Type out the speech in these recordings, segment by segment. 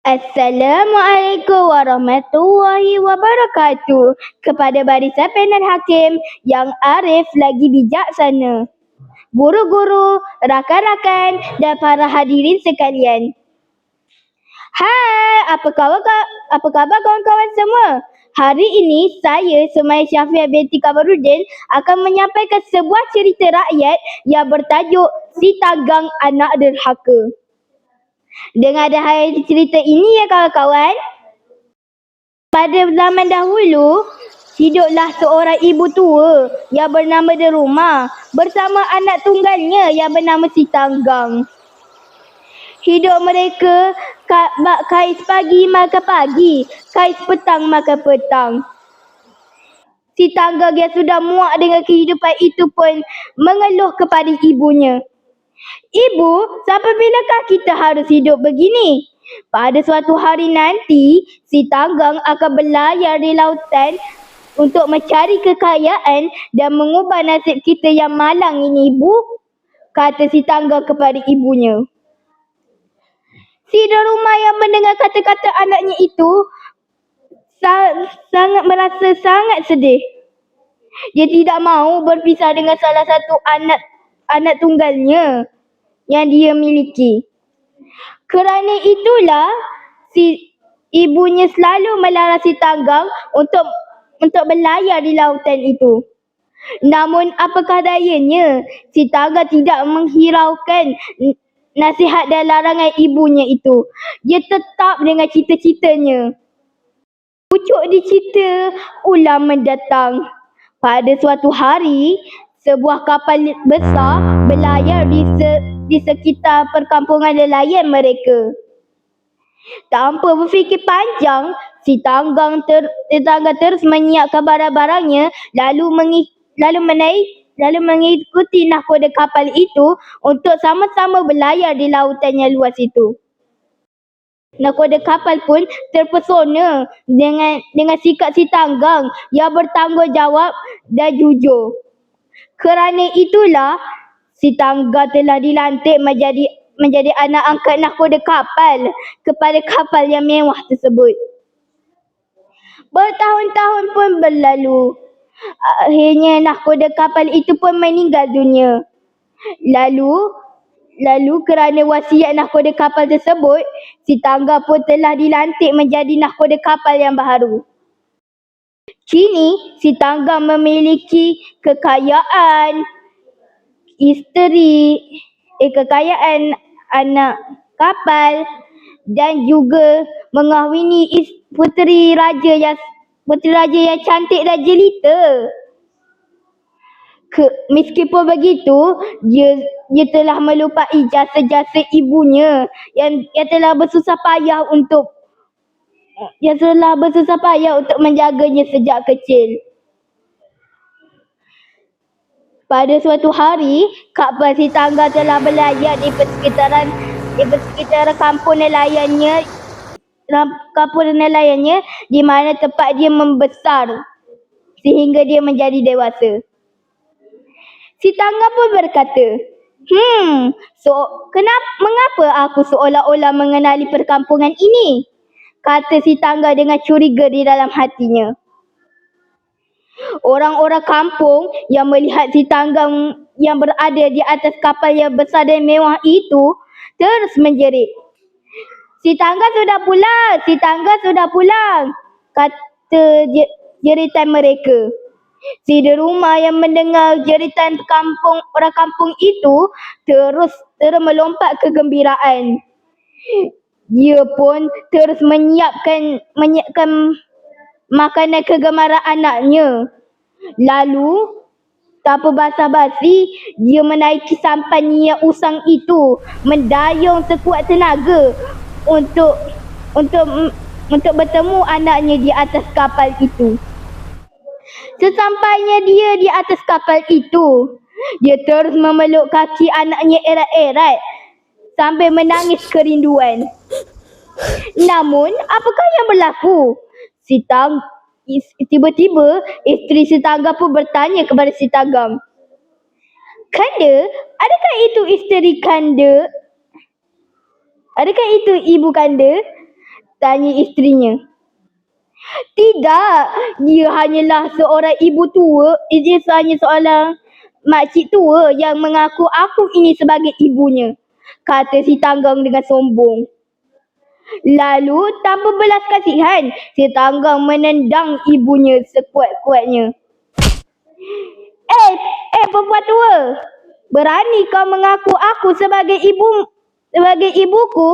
Assalamualaikum warahmatullahi wabarakatuh. Kepada barisan panel hakim yang arif lagi bijaksana, guru-guru, rakan-rakan dan para hadirin sekalian. Hai, apa khabar kawan-kawan semua? Hari ini saya, Sumayya Syafiah binti Kamarudin, akan menyampaikan sebuah cerita rakyat yang bertajuk Si Tanggang Anak Derhaka. Dengar dah cerita ini ya kawan-kawan. Pada zaman dahulu, hiduplah seorang ibu tua yang bernama Deruma bersama anak tunggalnya yang bernama Si Tanggang. Hidup mereka kais pagi makan pagi, kais petang makan petang. Si Tanggang yang sudah muak dengan kehidupan itu pun mengeluh kepada ibunya. Ibu, sampai bilakah kita harus hidup begini? Pada suatu hari nanti, Si Tanggang akan berlayar di lautan untuk mencari kekayaan dan mengubah nasib kita yang malang ini, Ibu, kata Si Tanggang kepada ibunya. Si Deruma yang mendengar kata-kata anaknya itu sangat merasa sangat sedih. Dia tidak mahu berpisah dengan salah satu anak tunggalnya yang dia miliki. Kerana itulah si ibunya selalu melarang Si Tanggang untuk berlayar di lautan itu. Namun apakah dayanya, Si Tanggang tidak menghiraukan nasihat dan larangan ibunya itu. Dia tetap dengan cita-citanya. Pucuk dicita ulang mendatang. Pada suatu hari, sebuah kapal besar berlayar di sekitar perkampungan nelayan mereka. Tanpa berfikir panjang, Si Tanggang terus menyiapkan barang-barangnya lalu mengikuti nahkoda kapal itu untuk sama-sama berlayar di lautan yang luas itu. Nahkoda kapal pun terpesona dengan sikap Si Tanggang yang bertanggungjawab dan jujur. Kerana itulah Si Tanggang telah dilantik menjadi anak angkat nahkoda kapal kepada kapal yang mewah tersebut. Bertahun-tahun pun berlalu. Akhirnya nahkoda kapal itu pun meninggal dunia. Lalu kerana wasiat nahkoda kapal tersebut, Si Tanggang pun telah dilantik menjadi nahkoda kapal yang baru. Kini Si Tanggang memiliki kekayaan kekayaan anak kapal dan juga mengahwini puteri raja yang cantik dan jelita. Meskipun begitu, dia telah melupai jasa-jasa ibunya yang telah bersusah payah untuk menjaganya sejak kecil. Pada suatu hari, kapal Si Tanggang telah berlayar di persekitaran kampung nelayannya di mana tempat dia membesar sehingga dia menjadi dewasa. Si Tanggang pun berkata, mengapa aku seolah-olah mengenali perkampungan ini? Kata Si Tanggang dengan curiga di dalam hatinya. Orang-orang kampung yang melihat Si Tanggang yang berada di atas kapal yang besar dan mewah itu terus menjerit. Si Tanggang sudah pulang, kata jeritan mereka. Si Deruma yang mendengar jeritan orang kampung itu terus melompat kegembiraan. Dia pun terus menyiapkan makanan kegemaran anaknya. Lalu tanpa basa-basi, dia menaiki sampan yang usang itu, mendayung sekuat tenaga untuk bertemu anaknya di atas kapal itu. Sesampainya dia di atas kapal itu, dia terus memeluk kaki anaknya erat-erat sambil menangis kerinduan. Namun, apakah yang berlaku? Tiba-tiba, isteri Si Tanggang pun bertanya kepada Si Tanggang, "Kanda, adakah itu isteri Kanda? Adakah itu ibu Kanda?" Tanya isterinya. Tidak, dia hanyalah seorang ibu tua. Dia hanya seorang makcik tua yang mengaku aku ini sebagai ibunya, kata si Tanggang dengan sombong. Lalu tanpa belas kasihan, si Tanggang menendang ibunya sekuat-kuatnya. Perempuan tua, berani kau mengaku aku sebagai ibuku?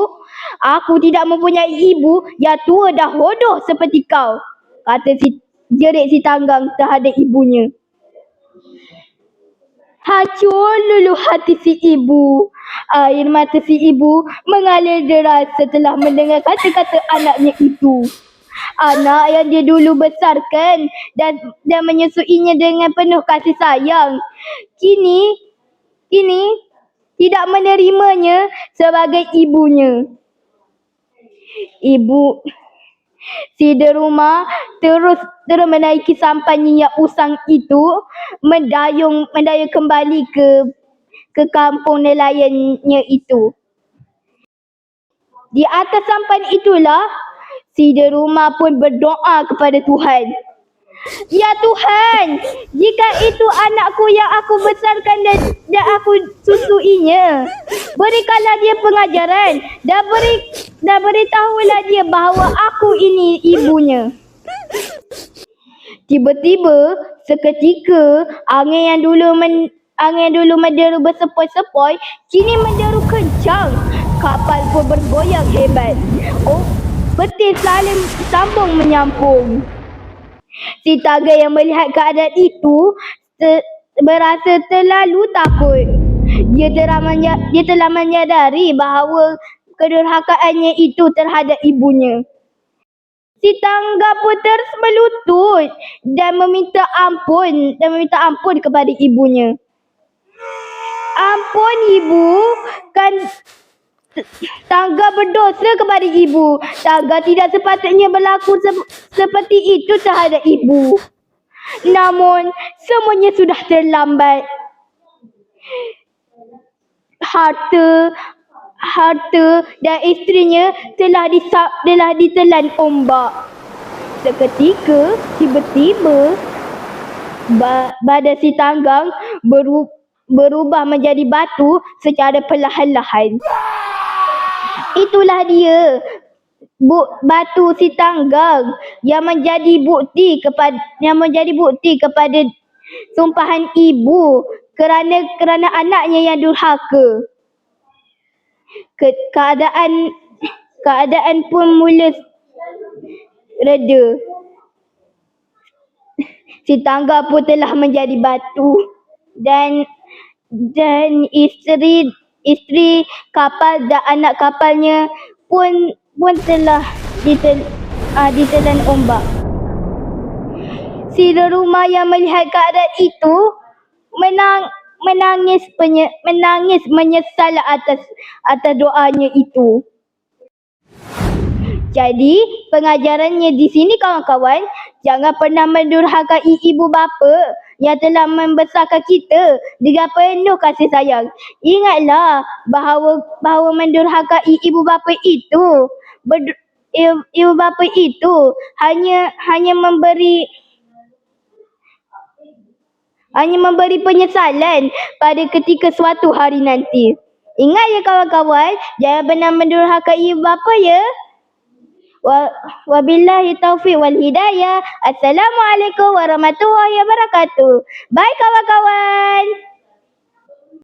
Aku tidak mempunyai ibu yang tua dah hodoh seperti kau, kata jerit si Tanggang terhadap ibunya. Hancur lulu hati si ibu. Air mata si ibu mengalir deras setelah mendengar kata-kata anaknya itu. Anak yang dia dulu besarkan dan menyusuinya dengan penuh kasih sayang, kini tidak menerimanya sebagai ibunya. Si deruma terus menaiki sampannya yang usang itu, mendayung kembali ke kampung nelayannya itu. Di atas sampan itulah si deruma pun berdoa kepada Tuhan. Ya Tuhan, jika itu anakku yang aku besarkan dan aku susuinya, berikanlah dia pengajaran dan beritahulah dia bahawa aku ini ibunya. Tiba-tiba seketika angin yang dulu menderu bersepoi-sepoi kini menderu kencang. Kapal pun bergoyang hebat. Petir saling sambung menyampung. Si Tanggang yang melihat keadaan itu berasa terlalu takut. Dia telah menyadari bahawa kedurhakaannya itu terhadap ibunya. Si Tanggang pun terus melutut dan meminta ampun kepada ibunya. Ampun ibu, kan Tanggang berdosa kepada ibu. Tanggang tidak sepatutnya berlaku seperti itu terhadap ibu. Namun semuanya sudah terlambat. Harta dan isterinya telah ditelan ombak. Seketika tiba-tiba badan si Tanggang berubah menjadi batu secara perlahan-lahan. Itulah dia, batu si Tanggang yang menjadi bukti kepada sumpahan ibu kerana anaknya yang durhaka. Keadaan pun mula reda. Si Tanggang pun telah menjadi batu dan isteri kapal dan anak kapalnya pun telah ditelan ombak. Si deruma yang melihat keadaan itu menangis menyesal atas doanya itu. Jadi, pengajarannya di sini kawan-kawan, jangan pernah mendurhakai ibu bapa yang telah membesarkan kita dengan penuh kasih sayang. Ingatlah bahawa mendurhakai ibu bapa itu hanya memberi penyesalan pada ketika suatu hari nanti. Ingat ya kawan-kawan, jangan pernah mendurhakai ibu bapa ya. Wabillahi taufiq wal hidayah. Assalamualaikum warahmatullahi wabarakatuh. Bye kawan-kawan.